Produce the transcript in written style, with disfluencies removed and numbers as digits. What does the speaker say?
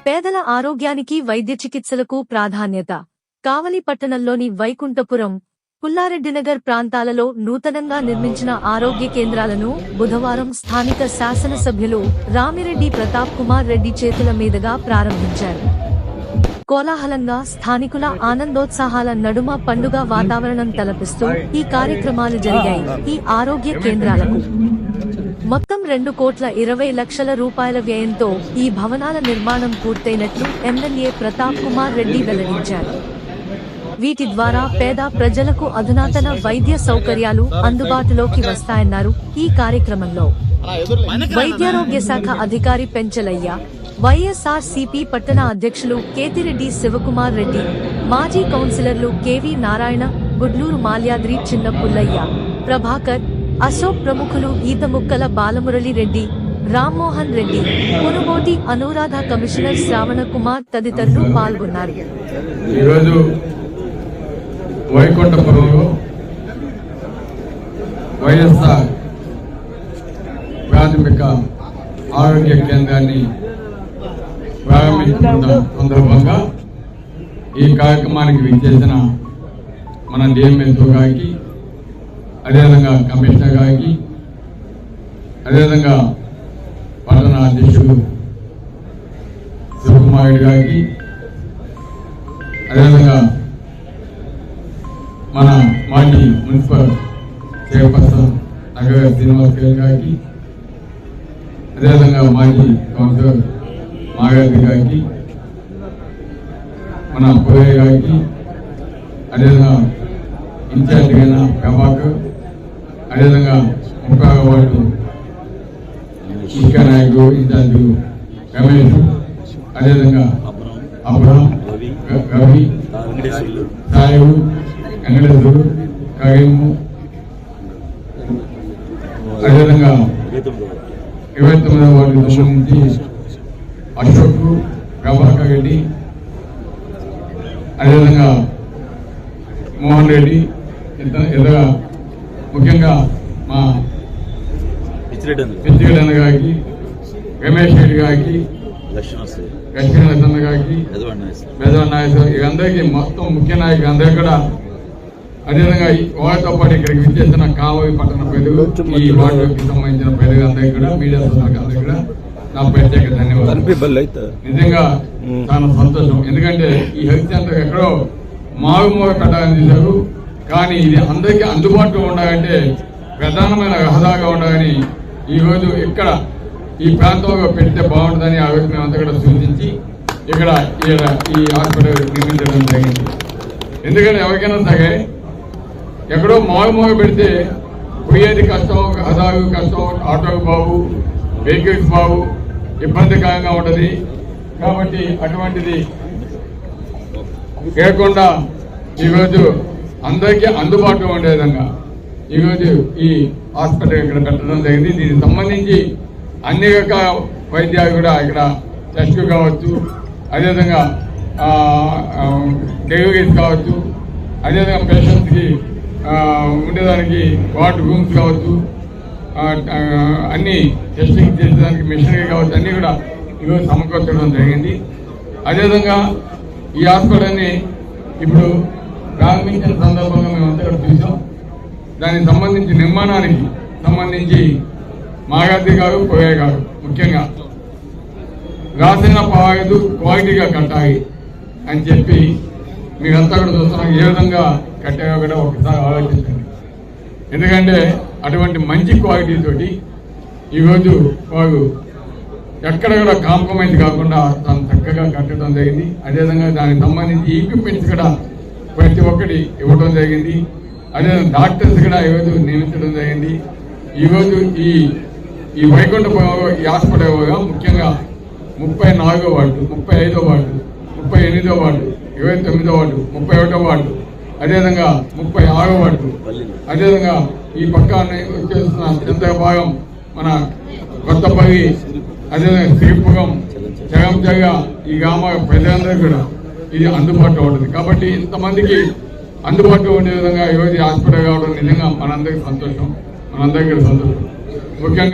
పేదల ఆరోగ్యానికి వైద్య చికిత్సలకు ప్రాధాన్యత. కావలి పట్టణంలోని వైకుంఠపురం, పుల్లారెడ్డినగర్ ప్రాంతాలలో నూతనంగా నిర్మించిన ఆరోగ్య కేంద్రాలను బుధవారం స్థానిక శాసనసభ్యులు రామిరెడ్డి ప్రతాప్ కుమార్ రెడ్డి చేతుల మీదుగా ప్రారంభించారు. కోలాహలంగా స్థానికుల ఆనందోత్సాహాల నడుమ పండుగ వాతావరణం తలపిస్తూ ఈ కార్యక్రమాలు జరిగాయి. ఈ ఆరోగ్య కేంద్రాలకు మొత్తం 2,20,00,000 రూపాయల వ్యయంతో ఈ భవనాల నిర్మాణం పూర్తయినట్లు ఎమ్మెల్యే ప్రతాప్ కుమార్ రెడ్డి వెల్లడించారు. వీటి ద్వారా పేద ప్రజలకు అధునాతన వైద్య సౌకర్యాలు అందుబాటులోకి వస్తాయన్నారు. ఈ కార్యక్రమంలో వైద్యారోగ్య శాఖ అధికారి పెంచలయ్య, వైఎస్ఆర్సీపీ పట్టణ అధ్యక్షులు కేతిరెడ్డి శివకుమార్ రెడ్డి, మాజీ కౌన్సిలర్లు కెవి నారాయణ, గుడ్లూరు మాల్యాద్రి చిన్న పుల్లయ్య, ప్రభాకర్, అశోక్, ప్రముఖులు ఈతముక్కల బాలమురళి రెడ్డి, రామ్మోహన్ రెడ్డి, పునుబోటి అనురాధ, కమిషనర్ శ్రావణ కుమార్ తదితరులు పాల్గొన్నారు. వైకుంఠపురంలో వైఎస్ఆర్ ప్రాథమిక ఆరోగ్య కేంద్రాన్ని ప్రారంభించుకున్న సందర్భంగా ఈ కార్యక్రమానికి విచ్చేసిన మన డిఎంఎల్ఓ గారికి, అదేవిధంగా కమిషనర్ గారికి, అదేవిధంగా పట్టణ అధ్యక్షుడు శివకుమార్ రెడ్డి గారికి, అదేవిధంగా మన మాజీ మున్సిపల్ చైర్పర్సన్ నగర శ్రీనివాస్ గారికి, అదేవిధంగా మాజీ కౌన్సిలర్ మాగారి గారికి, మన పురయ్య గారికి, అదేవిధంగా ఇన్ఛార్జ్ అయిన ప్రభాకర్, అదేవిధంగా 30వ వార్డు ముఖ్య నాయకుడు ఇన్ఛార్జ్ రమేష్, అదేవిధంగా అబ్రహం, రవి, సాయిబు, వెంకటేశ్వరుడు, కరీము, అదేవిధంగా 29వ వార్డుకు సంబంధించి అశోక్, ప్రభాకర్ రెడ్డి, అదేవిధంగా మోహన్ రెడ్డి, ఇలా ముఖ్యంగా మా పిచ్చిరెడ్డి గారికి, రమేష్ రెడ్డి గారికి, లక్ష్మీనరసన్న గారికి, బెజవాడ నాగేశ్వర, ఇదందరికీ మొత్తం ముఖ్య నాయకులు అందరికీ కూడా, అదేవిధంగా వారితో పాటు ఇక్కడికి విచ్చేసిన కావలి పట్టణ ప్రజలు, ఈ వార్డుకి సంబంధించిన ప్రజలందరికీ కూడా, మీడియా అందరికీ కూడా నా ప్రత్యేక ధన్యవాదాలు. నిజంగా చాలా సంతోషం. ఎందుకంటే ఈ హెల్త్ సెంటర్ ఎక్కడో మారుమూల కట్టాలని తీశారు, కానీ ఇది అందరికీ అందుబాటులో ఉండాలంటే ప్రధానమైన రహదారిగా ఉండాలని ఈరోజు ఇక్కడ ఈ ప్రాంతంలో పెడితే బాగుంటుందని ఆ రోజు మేమంతా కూడా సూచించి ఇక్కడ ఈ హాస్పిటల్ నిర్మించడం జరిగింది. ఎందుకంటే ఎవరికైనా సరే ఎక్కడో మారుమూల పెడితే పోయేది కష్టం, రహదారు కష్టం, ఆటోకు బాబు, వెహికల్స్ బాబు, ఇబ్బందికరంగా ఉంటుంది. కాబట్టి అటువంటిది లేకుండా ఈరోజు అందరికీ అందుబాటులో ఉండే విధంగా ఈరోజు ఈ హాస్పిటల్ ఇక్కడ పెట్టడం జరిగింది. దీనికి సంబంధించి అన్ని రకాల వైద్యాలు కూడా ఇక్కడ టెస్టులు కావచ్చు, అదేవిధంగా డెలివరీస్ కావచ్చు, అదేవిధంగా పేషెంట్స్కి ఉండేదానికి వార్డ్ రూమ్స్ కావచ్చు, అన్ని టెస్టింగ్ చేసేదానికి మిషనరీ కావచ్చు, అన్నీ కూడా ఈరోజు సమకూర్చడం జరిగింది. అదేవిధంగా ఈ హాస్పిటల్ని ఇప్పుడు ప్రారంభించిన సందర్భంగా మేమంతా కూడా చూసాం. దానికి సంబంధించి నిర్మాణానికి సంబంధించి మాగాది గారు, పురయ్య గారు ముఖ్యంగా రాసిన పవాయిదు క్వాలిటీగా కట్టాలి అని చెప్పి మీరంతా కూడా చూస్తున్నాం. ఏ విధంగా కట్టాగా కూడా ఒకసారి ఆలోచించండి. ఎందుకంటే అటువంటి మంచి క్వాలిటీ తోటి ఈరోజు వారు ఎక్కడ కూడా కాంప్రమైజ్ కాకుండా తను చక్కగా కట్టడం జరిగింది. అదేవిధంగా దానికి సంబంధించి ఈక్విప్మెంట్స్ కూడా ప్రతి ఒక్కటి ఇవ్వడం జరిగింది. అదేవిధంగా డాక్టర్స్ కూడా ఈరోజు నియమించడం జరిగింది. ఈరోజు ఈ వైకుంఠపురంలో ఈ హాస్పిటల్ ముఖ్యంగా 34వ వార్డు, 35వ వార్డు, 38వ వార్డు, 29వ వార్డు, 31వ వార్డు, అదేవిధంగా 36వ వార్డు, అదేవిధంగా ఈ పక్కన వచ్చేస్తున్న ఎంత భాగం మన కొత్తపల్లి, అదేవిధంగా శ్రీపురం, జగంజగ, ఈ గ్రామ ప్రజలందరూ కూడా ఇది అందుబాటులో ఉంటుంది. కాబట్టి ఇంతమందికి అందుబాటులో ఉండే విధంగా ఈరోజు హాస్పిటల్ కావడం నిజంగా మనందరికీ సంతోషం, మనందరికీ సంతోషం. ముఖ్యంగా